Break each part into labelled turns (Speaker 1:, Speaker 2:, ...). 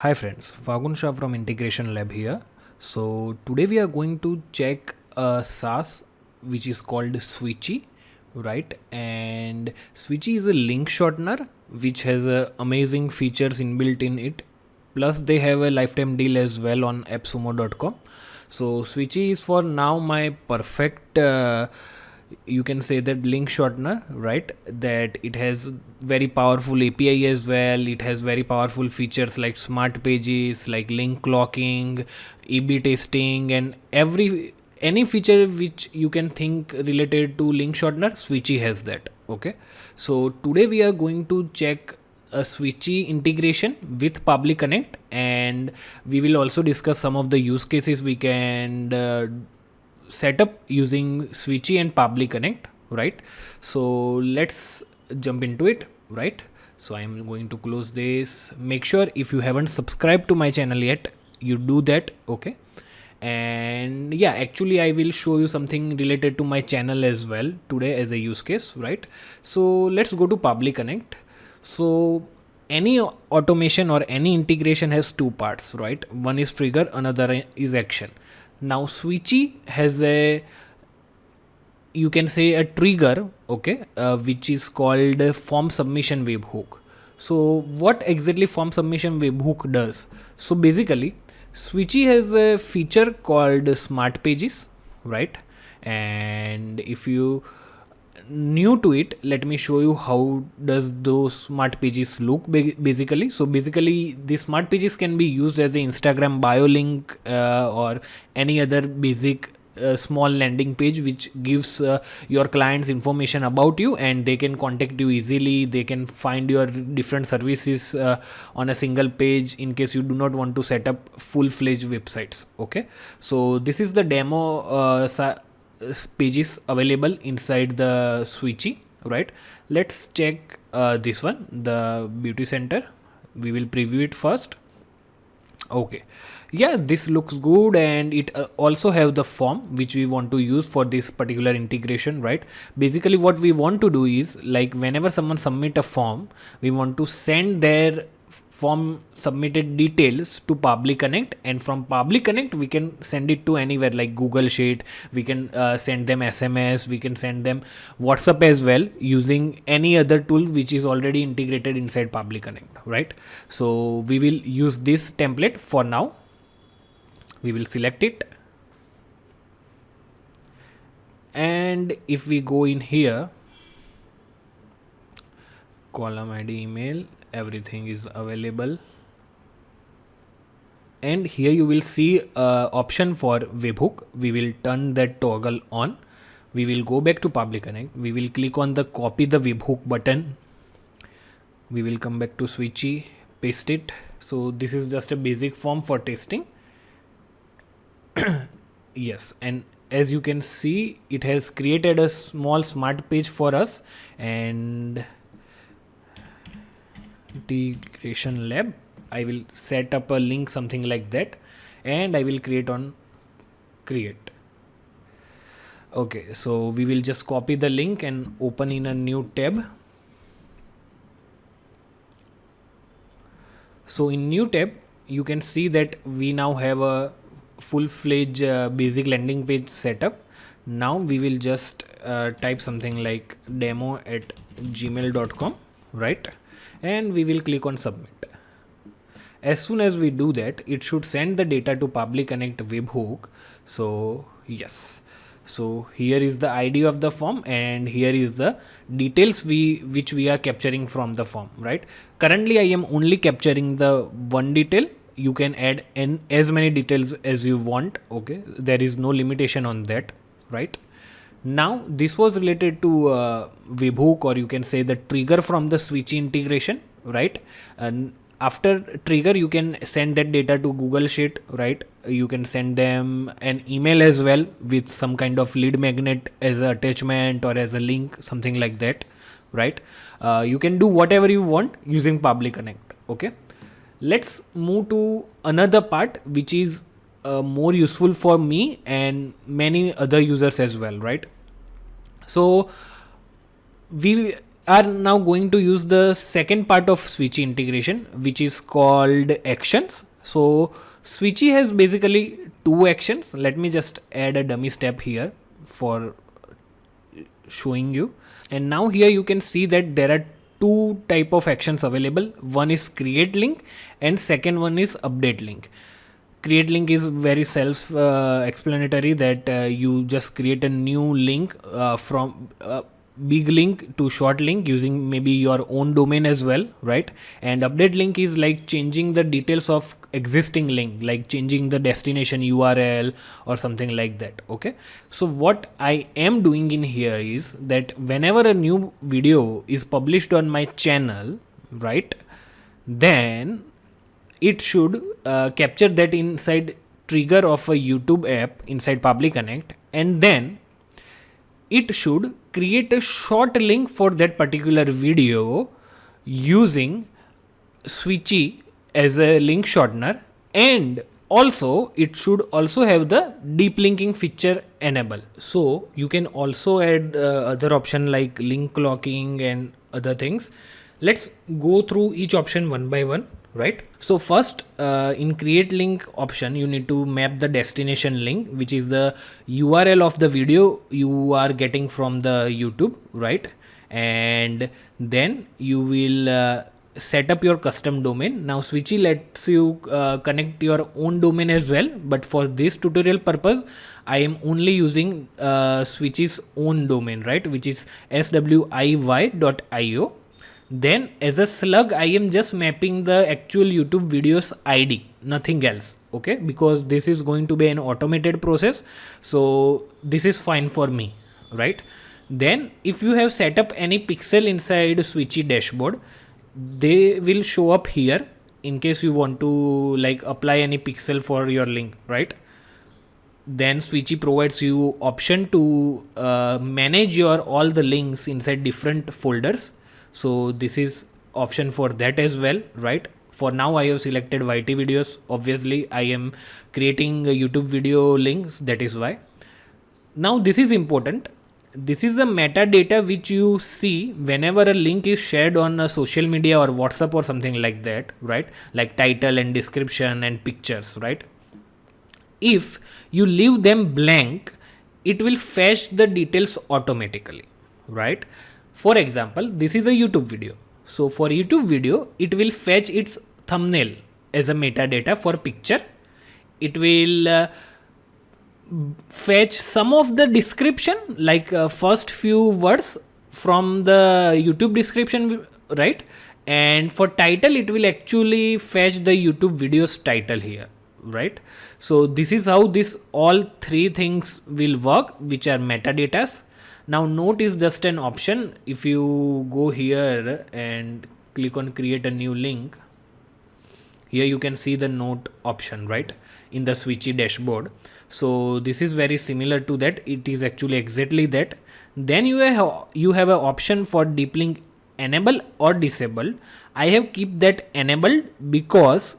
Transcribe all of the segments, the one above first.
Speaker 1: Hi friends, Fagun Shah from Integration Lab here. So today we are going to check a SaaS which is called Switchy, right? And Switchy is a link shortener which has amazing features inbuilt in it. Plus they have a lifetime deal as well on appsumo.com. So Switchy is for now my perfect you can say that link shortener, right? That it has very powerful API as well. It has very powerful features like smart pages, like link clocking, A/B testing, and any feature which you can think related to link shortener, Switchy has that. Okay, so today we are going to check a Switchy integration with Pabbly Connect, and we will also discuss some of the use cases we can set up using Switchy and Pabbly Connect, right? So let's jump into it, right? So I'm going to close this. Make sure if you haven't subscribed to my channel yet, you do that, okay? And yeah, actually I will show you something related to my channel as well today as a use case, right? So let's go to Pabbly Connect. So any automation or any integration has two parts, right? One is trigger, another is action. Now Switchy has a, you can say, a trigger, okay, which is called a form submission webhook. So what exactly form submission webhook does? So basically Switchy has a feature called smart pages, right? And if you new to it, let me show you how does those smart pages look basically. So basically these smart pages can be used as a Instagram bio link or any other basic small landing page which gives your clients information about you, and they can contact you easily. They can find your different services on a single page in case you do not want to set up full-fledged websites. Okay, so this is the demo pages available inside the Switchy, right? Let's check this one, the beauty center. We will preview it first. Okay, yeah, this looks good, and it also have the form which we want to use for this particular integration, right? Basically what we want to do is, like, whenever someone submit a form, we want to send their form submitted details to Pabbly Connect, and from Pabbly Connect we can send it to anywhere like Google Sheet. We can send them SMS, we can send them WhatsApp as well using any other tool which is already integrated inside Pabbly Connect, right? So we will use this template for now. We will select it, and if we go in here, column ID, email, everything is available, and here you will see option for webhook. We will turn that toggle on. We will go back to Pabbly Connect. We will click on the copy the webhook button. We will come back to Switchy, paste it. So this is just a basic form for testing. Yes, and as you can see, it has created a small smart page for us. And Integration Lab, I will set up a link something like that, and I will create on create. Okay, so we will just copy the link and open in a new tab. So in new tab you can see that we now have a full-fledged basic landing page setup. Now we will just type something like demo@gmail.com, right? And we will click on submit. As soon as we do that, it should send the data to Pabbly Connect webhook. So yes, so here is the ID of the form, and here is the details which we are capturing from the form, right? Currently I am only capturing the one detail. You can add as many details as you want. Okay, there is no limitation on that, right? Now this was related to webhook, or you can say the trigger from the Switchy integration, right? And after trigger you can send that data to Google Sheet, right? You can send them an email as well with some kind of lead magnet as an attachment or as a link, something like that, right? You can do whatever you want using Pabbly Connect. Okay, let's move to another part which is more useful for me and many other users as well, right? So we are now going to use the second part of Switchy integration, which is called actions. So Switchy has basically two actions. Let me just add a dummy step here for showing you. And now here you can see that there are two type of actions available. One is create link and second one is update link. Create link is very self explanatory, that you just create a new link from big link to short link using maybe your own domain as well, right? And update link is like changing the details of existing link, like changing the destination URL or something like that. Okay, so what I am doing in here is that whenever a new video is published on my channel, right, then it should capture that inside trigger of a YouTube app inside Pabbly Connect, and then it should create a short link for that particular video using Switchy as a link shortener, and also it should also have the deep linking feature enable. So you can also add other option like link clocking and other things. Let's go through each option one by one, right? So first, in create link option, you need to map the destination link, which is the URL of the video you are getting from the YouTube, right? And then you will set up your custom domain. Now Switchy lets you connect your own domain as well, but for this tutorial purpose I am only using Switchy's own domain, right, which is swiy.io. Then as a slug I am just mapping the actual YouTube videos ID, nothing else. Okay, because this is going to be an automated process, so this is fine for me, right? Then if you have set up any pixel inside Switchy dashboard, they will show up here in case you want to like apply any pixel for your link, right? Then Switchy provides you option to manage your all the links inside different folders. So this is option for that as well, right? For now I have selected YT videos. Obviously I am creating a YouTube video links, that is why. Now this is important. This is a metadata which you see whenever a link is shared on a social media or WhatsApp or something like that, right? Like title and description and pictures, right? If you leave them blank, it will fetch the details automatically, right? For example, this is a YouTube video. So for YouTube video, it will fetch its thumbnail as a metadata. For picture, it will fetch some of the description, like first few words from the YouTube description, right? And for title, it will actually fetch the YouTube video's title here, right? So this is how this all three things will work, which are metadatas. Now note is just an option. If you go here and click on create a new link, here you can see the note option, right, in the Switchy dashboard. So this is very similar to that. It is actually exactly that. Then you have an option for deep link enable or disable. I have keep that enabled because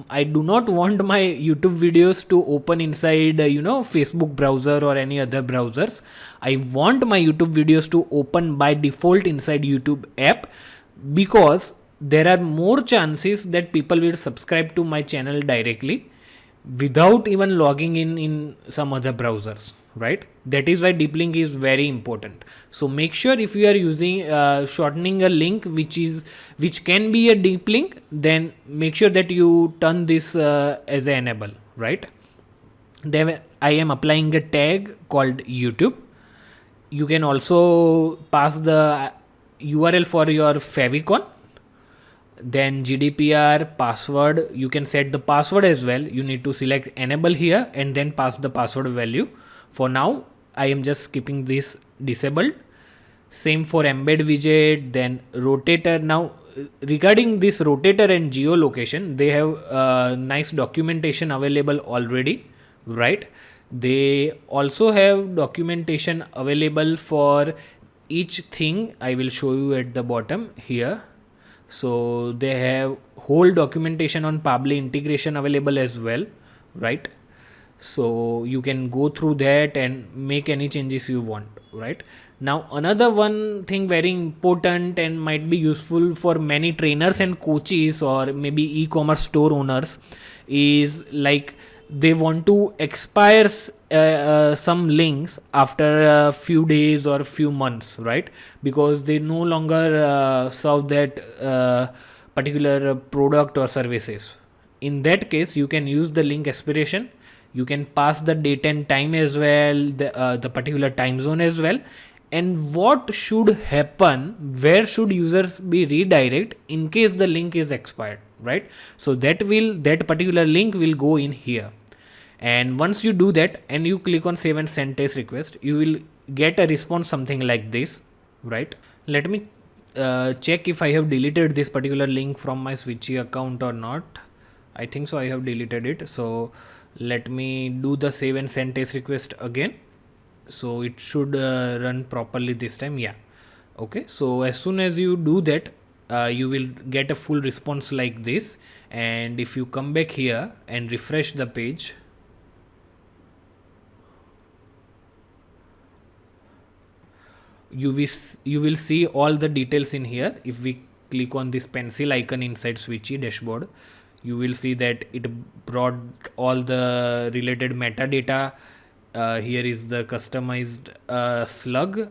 Speaker 1: I do not want my YouTube videos to open inside Facebook browser or any other browsers. I want my YouTube videos to open by default inside YouTube app, because there are more chances that people will subscribe to my channel directly without even logging in some other browsers, right? That is why deep link is very important. So make sure if you are using shortening a link which can be a deep link, then make sure that you turn this as an enable, right? Then I am applying a tag called YouTube. You can also pass the URL for your favicon. Then GDPR password, you can set the password as well. You need to select enable here and then pass the password value. For now I am just keeping this disabled. Same for embed widget. Then rotator. Now regarding this rotator and geolocation, they have nice documentation available already, right? They also have documentation available for each thing. I will show you at the bottom here. So they have whole documentation on Pabbly integration available as well, right? so you can go through that and make any changes you want, right? Now another one thing very important and might be useful for many trainers and coaches or maybe e-commerce store owners is like they want to expire some links after a few days or few months, right? Because they no longer serve that particular product or services. In that case you can use the link expiration. You can pass the date and time as well, the particular time zone as well, and what should happen, where should users be redirect in case the link is expired, right? So that particular link will go in here. And once you do that and you click on save and send test request, you will get a response something like this, right? Let me check if I have deleted this particular link from my Switchy account or not. I think so, I have deleted it. So let me do the save and send test request again. So it should run properly this time. Yeah, okay. So as soon as you do that, you will get a full response like this. And if you come back here and refresh the page, you will see all the details in here. If we click on this pencil icon inside Switchy dashboard, you will see that it brought all the related metadata. Here is the customized slug.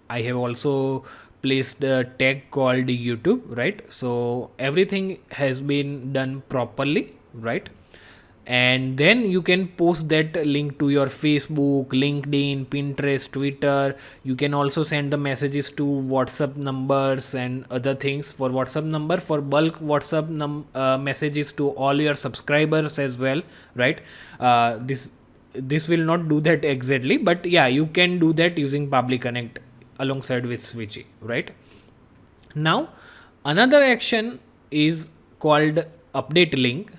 Speaker 1: I have also placed a tag called YouTube, right? So everything has been done properly, right? And then you can post that link to your Facebook, LinkedIn, Pinterest, Twitter. You can also send the messages to WhatsApp numbers and other things. For WhatsApp number, for bulk WhatsApp messages to all your subscribers as well, right? This will not do that exactly, but yeah, you can do that using Pabbly Connect alongside with Switchy, right? Now another action is called update link.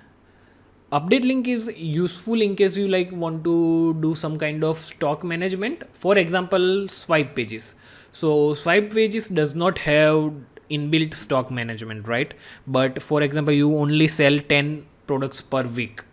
Speaker 1: Update link is useful in case you like want to do some kind of stock management, for example swipe pages. So swipe pages does not have inbuilt stock management, right? But for example you only sell 10 products per week,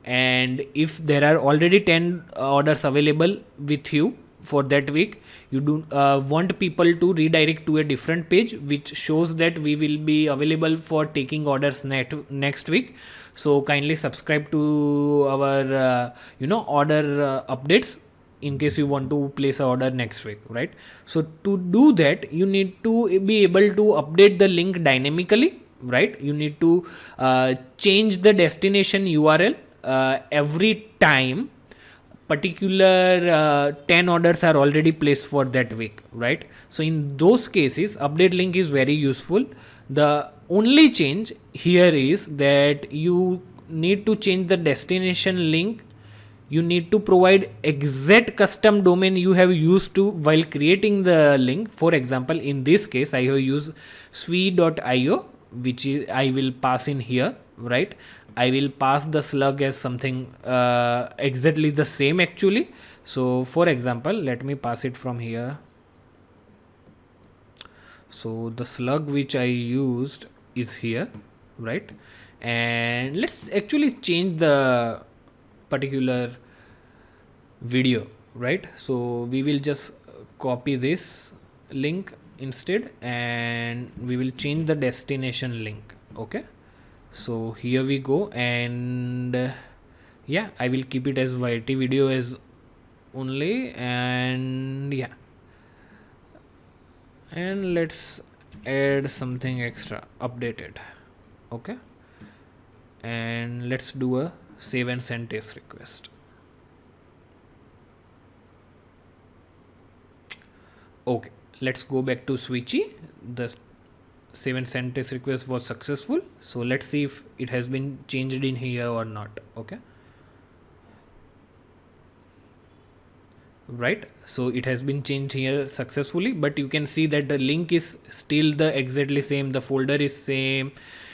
Speaker 1: and if there are already 10 orders available with you for that week, you do want people to redirect to a different page which shows that we will be available for taking orders next week. So kindly subscribe to our order updates in case you want to place an order next week, right? So to do that you need to be able to update the link dynamically, right? You need to change the destination URL every time particular 10 orders are already placed for that week, right? So in those cases update link is very useful. The only change here is that you need to change the destination link. You need to provide exact custom domain you have used to while creating the link. For example, in this case I have used swi.io, which is I will pass in here, right? I will pass the slug as something exactly the same actually. So for example, let me pass it from here. So the slug which I used is here, right? And let's actually change the particular video, right? So we will just copy this link instead and we will change the destination link. Okay, so here we go, and yeah, I will keep it as YT video as only, and yeah, and let's add something extra, updated. Okay, and let's do a save and send test request. Okay, let's go back to Switchy. The save and send test request was successful. So let's see if it has been changed in here or not. Okay, right, so it has been changed here successfully, but you can see that the link is still the exactly same, the folder is same,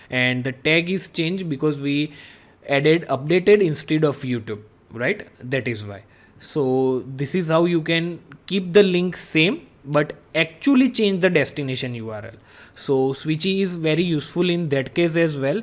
Speaker 1: and the tag is changed because we added updated instead of YouTube, right? That is why. So this is how you can keep the link same but actually change the destination URL. So Switchy is very useful in that case as well.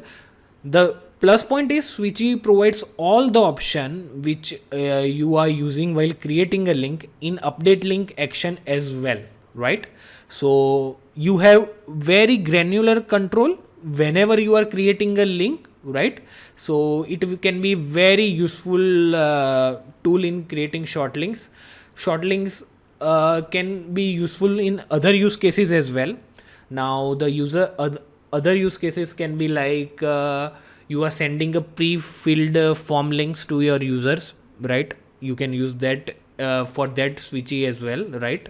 Speaker 1: The plus point is Switchy provides all the option which you are using while creating a link in update link action as well, right? So you have very granular control whenever you are creating a link, right? So it can be very useful tool in creating short links. Short links can be useful in other use cases as well. Now the other use cases can be like you are sending a pre-filled form links to your users, right? You can use that for that Switchy as well, right?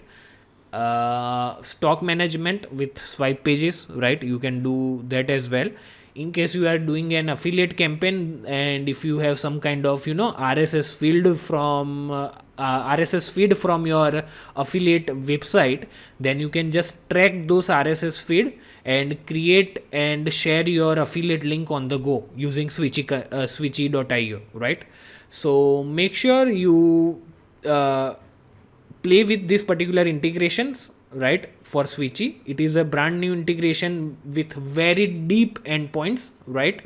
Speaker 1: Stock management with swipe pages, right? You can do that as well in case you are doing an affiliate campaign, and if you have some kind of RSS feed from RSS feed from your affiliate website, then you can just track those RSS feed and create and share your affiliate link on the go using switchy.io, right? So make sure you play with these particular integrations, right? For Switchy, it is a brand new integration with very deep endpoints, right?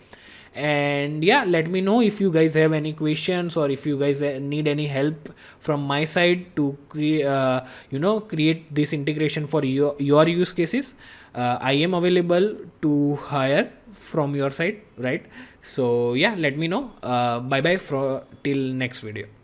Speaker 1: And yeah, let me know if you guys have any questions, or if you guys need any help from my side to create this integration for your use cases. I am available to hire from your side, right? So yeah, let me know. Bye bye till next video.